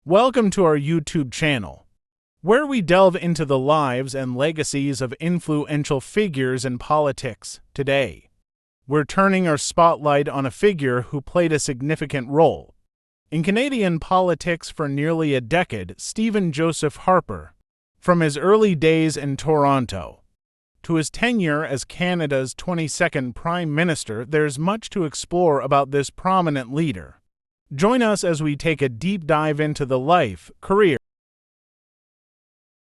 Welcome to our YouTube channel, where we delve into the lives and legacies of influential figures in politics today. We're turning our spotlight on a figure who played a significant role in Canadian politics for nearly a decade, Stephen Joseph Harper. From his early days in Toronto to his tenure as Canada's 22nd Prime Minister, there's much to explore about this prominent leader. Join us as we take a deep dive into the life, career,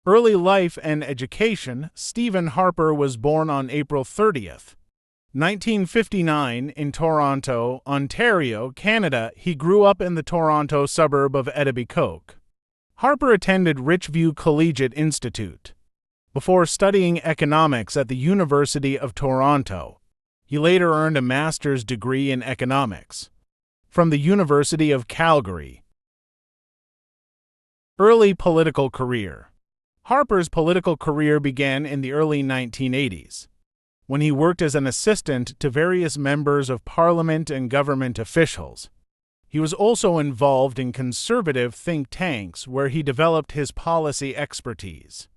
early life, and education. Stephen Harper was born on April 30th, 1959 in Toronto, Ontario, Canada. He grew up in the Toronto suburb of Etobicoke. Harper attended Richview Collegiate Institute before studying economics at the University of Toronto. He later earned a master's degree in economics from the University of Calgary. Early political career. Harper's political career began in the early 1980s, when he worked as an assistant to various members of Parliament and government officials. He was also involved in conservative think tanks where he developed his policy expertise.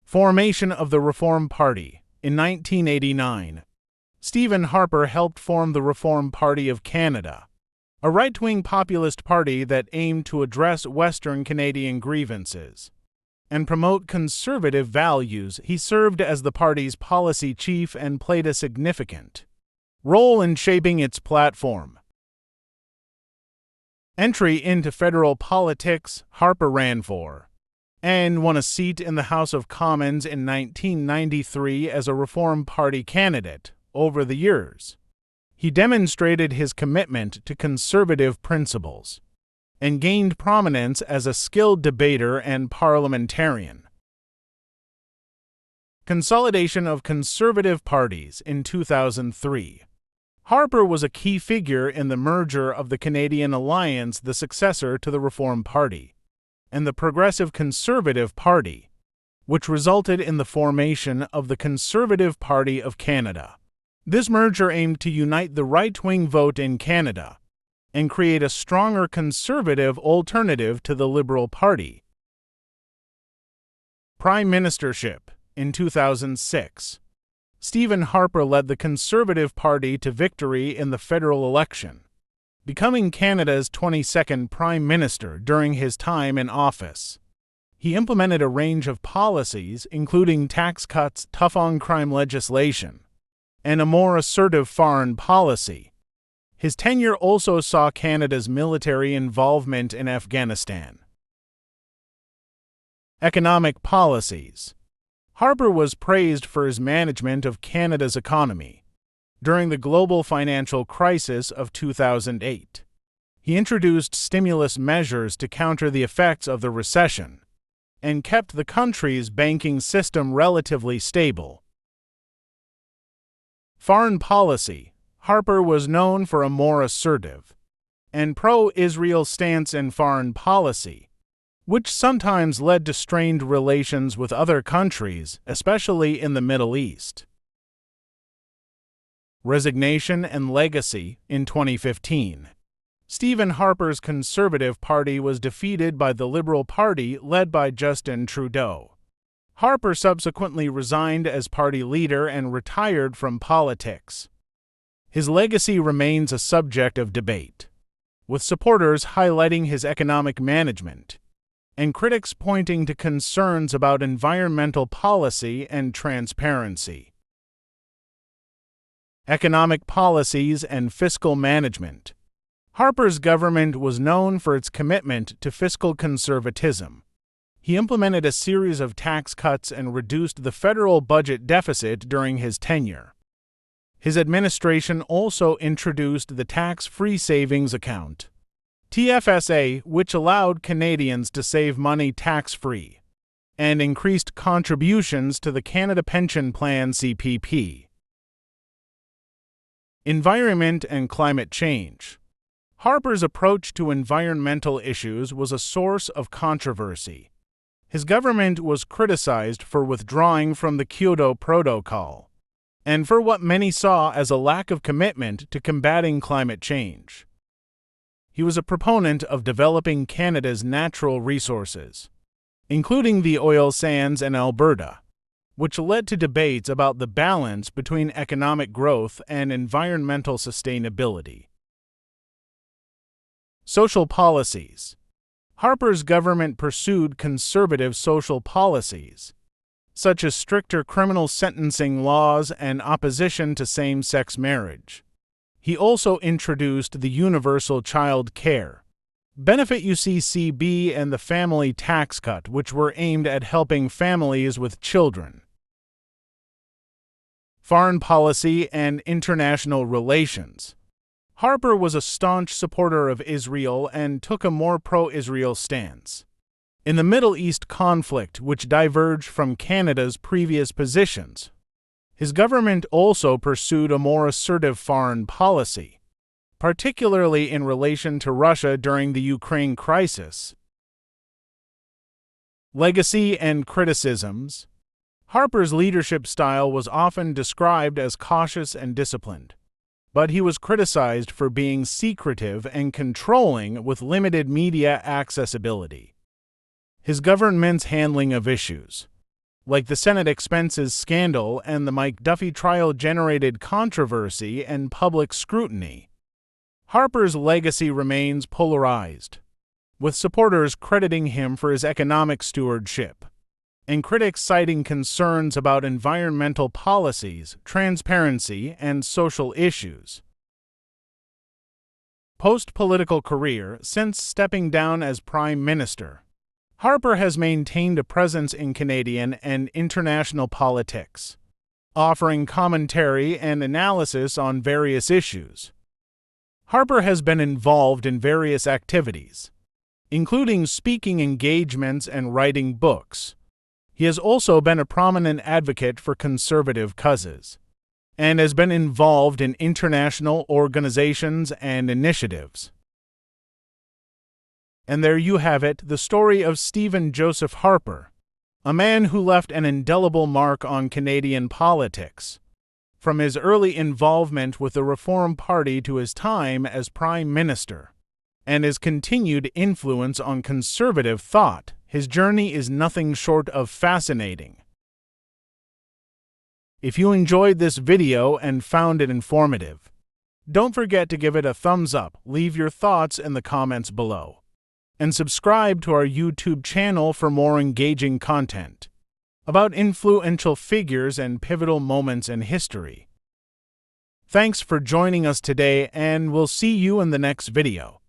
Formation of the Reform Party. In 1989, Stephen Harper helped form the Reform Party of Canada, a right-wing populist party that aimed to address Western Canadian grievances and promote conservative values. He served as the party's policy chief and played a significant role in shaping its platform. Entry into federal politics. Harper ran for and won a seat in the House of Commons in 1993 as a Reform Party candidate. Over the years, he demonstrated his commitment to conservative principles and gained prominence as a skilled debater and parliamentarian. Consolidation of conservative parties. In 2003, Harper was a key figure in the merger of the Canadian Alliance, the successor to the Reform Party, and the Progressive Conservative Party, which resulted in the formation of the Conservative Party of Canada. This merger aimed to unite the right-wing vote in Canada and create a stronger conservative alternative to the Liberal Party. Prime Ministership. In 2006, Stephen Harper led the Conservative Party to victory in the federal election, becoming Canada's 22nd Prime Minister during his time in office. He implemented a range of policies, including tax cuts, tough-on-crime legislation, and a more assertive foreign policy. His tenure also saw Canada's military involvement in Afghanistan. Economic policies. Harper was praised for his management of Canada's economy during the global financial crisis of 2008. He introduced stimulus measures to counter the effects of the recession and kept the country's banking system relatively stable. Foreign policy. Harper was known for a more assertive and pro-Israel stance in foreign policy, which sometimes led to strained relations with other countries, especially in the Middle East. Resignation and legacy. In 2015, Stephen Harper's Conservative Party was defeated by the Liberal Party led by Justin Trudeau. Harper subsequently resigned as party leader and retired from politics. His legacy remains a subject of debate, with supporters highlighting his economic management and critics pointing to concerns about environmental policy and transparency. Economic policies and fiscal management. Harper's government was known for its commitment to fiscal conservatism. He implemented a series of tax cuts and reduced the federal budget deficit during his tenure. His administration also introduced the Tax-Free Savings Account, TFSA, which allowed Canadians to save money tax-free, and increased contributions to the Canada Pension Plan (CPP). Environment and climate change. Harper's approach to environmental issues was a source of controversy. His government was criticized for withdrawing from the Kyoto Protocol and for what many saw as a lack of commitment to combating climate change. He was a proponent of developing Canada's natural resources, including the oil sands in Alberta, which led to debates about the balance between economic growth and environmental sustainability. Social policies. Harper's government pursued conservative social policies, such as stricter criminal sentencing laws and opposition to same-sex marriage. He also introduced the Universal Child Care benefit UCCB and the Family Tax Cut, which were aimed at helping families with children. Foreign policy and international relations. Harper was a staunch supporter of Israel and took a more pro-Israel stance in the Middle East conflict, which diverged from Canada's previous positions. His government also pursued a more assertive foreign policy, particularly in relation to Russia during the Ukraine crisis. Legacy and criticisms. Harper's leadership style was often described as cautious and disciplined, but he was criticized for being secretive and controlling with limited media accessibility. His government's handling of issues, like the Senate expenses scandal and the Mike Duffy trial, generated controversy and public scrutiny. Harper's legacy remains polarized, with supporters crediting him for his economic stewardship, and critics citing concerns about environmental policies, transparency, and social issues. Post-political career. Since stepping down as Prime Minister, Harper has maintained a presence in Canadian and international politics, offering commentary and analysis on various issues. Harper has been involved in various activities, including speaking engagements and writing books. He has also been a prominent advocate for conservative causes, and has been involved in international organizations and initiatives. And there you have it, the story of Stephen Joseph Harper, a man who left an indelible mark on Canadian politics, from his early involvement with the Reform Party to his time as Prime Minister, and his continued influence on conservative thought. His journey is nothing short of fascinating. If you enjoyed this video and found it informative, don't forget to give it a thumbs up, leave your thoughts in the comments below, and subscribe to our YouTube channel for more engaging content about influential figures and pivotal moments in history. Thanks for joining us today, and we'll see you in the next video.